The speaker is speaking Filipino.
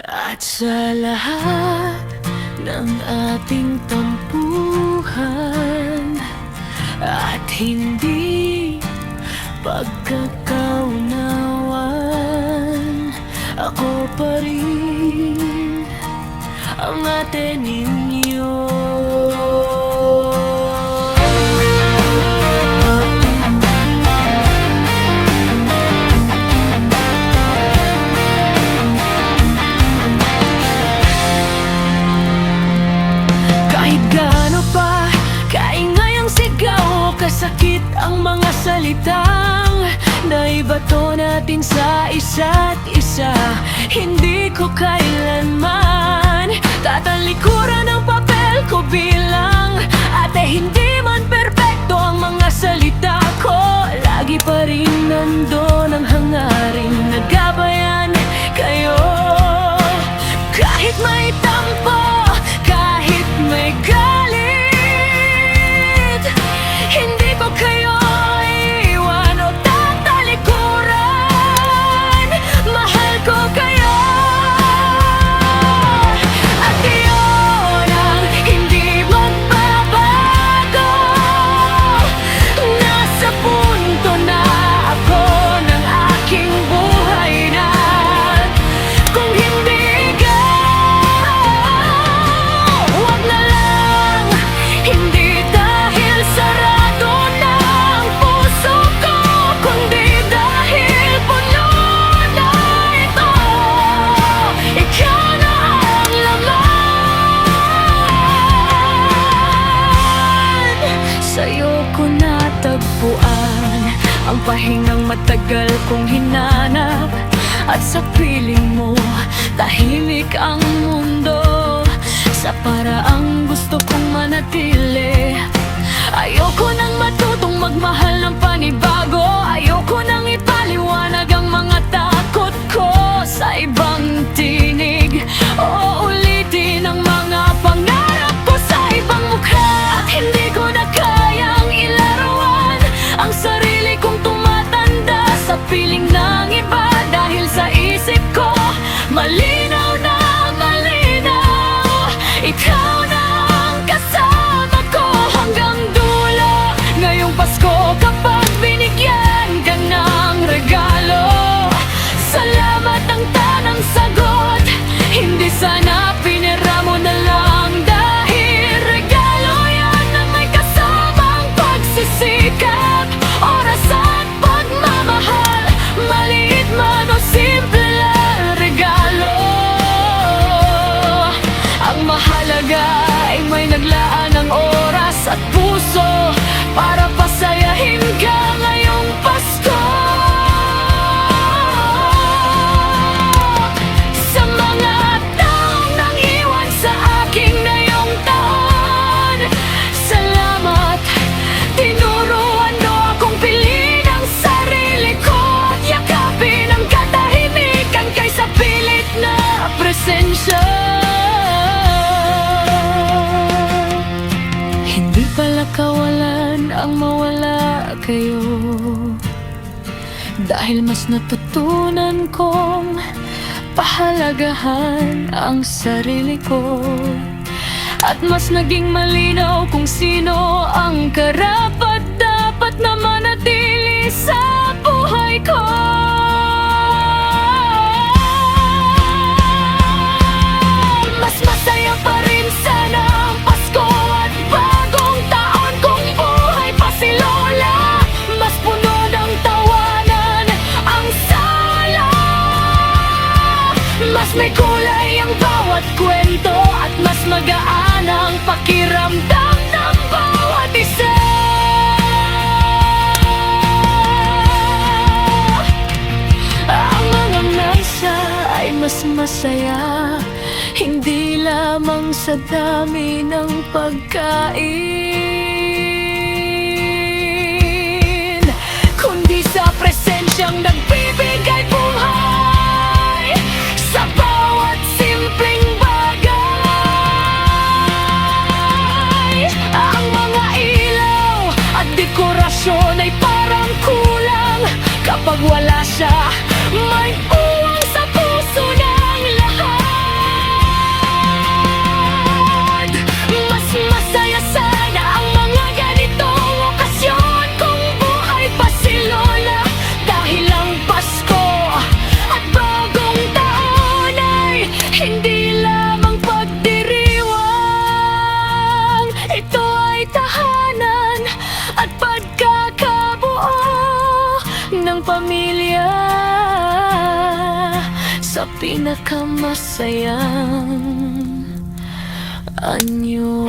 At sa lahat ng ating tampuhan at hindi pagkakaunawan, ako pa rin ang ate ninyo. Kahit gaano pa kaingay ang sigaw, kasakit ang mga salitang naibato natin sa isa't isa, hindi ko kailanman tatalikuran ang papel ko bilang ate. Hindi man perpekto ang mga salita ko, lagi pa rin nandun ang hangaring nagabayan kayo. Kahit may tampo, kahit may galit, hindi ko kayo iiwan o tatalikuran. Mahal ko kayo, at iyon ang hindi magbabago. Nasa punto na ako ng aking buhay na kung hindi ka, wag na lang. Hindi dahil sarado na ang puso ko, kundi dahil puno na ito. Ikaw na ang laman. Sa'yo ko natagpuan ang pahingang matagal kong hinanap, at sa piling mo tahimik ang mundo. Sa paraang gusto kong manatili, ayoko nang matutong magmahal ng panibago. Ayoko nang ipaliwanag ang mga takot ko sa ibang tinig, o ulitin ang mga pangarap ko sa ibang mukha. At hindi ko na kayang ilaruan ang sarili kong tumatanda sa piling ng iba, dahil sa isip ko malinaw na malinaw. Ikaw na ang kasama ko hanggang dulo. Ngayong Pasko, kapag binigyan ka ng regalo, salamat ang tanang sagot. Hindi sana pinira mo na lang, dahil regalo yan na may kasamang pagsisikap, oras at pagmamahal. Maliit man o simple lang regalo, ang mahalaga ay may naglaan ng oras at puso para pasayahin ka ngayong Pasko. Sa mga taong nangiwan sa aking ngayong taon, salamat. Tinuruan mo akong piliin ang sarili ko at yakapin ang katahimikan kaysa pilit na presensya. Hindi pala kawalan ang mawala kayo, dahil mas natutunan kong pahalagahan ang sarili ko, at mas naging malinaw kung sino ang karapat dapat na manatili sa buhay ko. Mas masaya pa rin sana ang Pasko at bagong taon kung buhay pa si Lola. Mas puno ng tawanan ang sala, mas may kulay ang bawat kwento, at mas magaan ang pakiramdam ng bawat isa. Ang mga nasa ay mas masaya, hindi lamang sa dami ng pagkain, kundi sa presensyang nagbibigay buhay sa bawat simpleng bagay. Ang mga ilaw at dekorasyon ay parang kulang kapag wala siya. May uwang sa puso ng lahat. sa pinakamasayang anyo.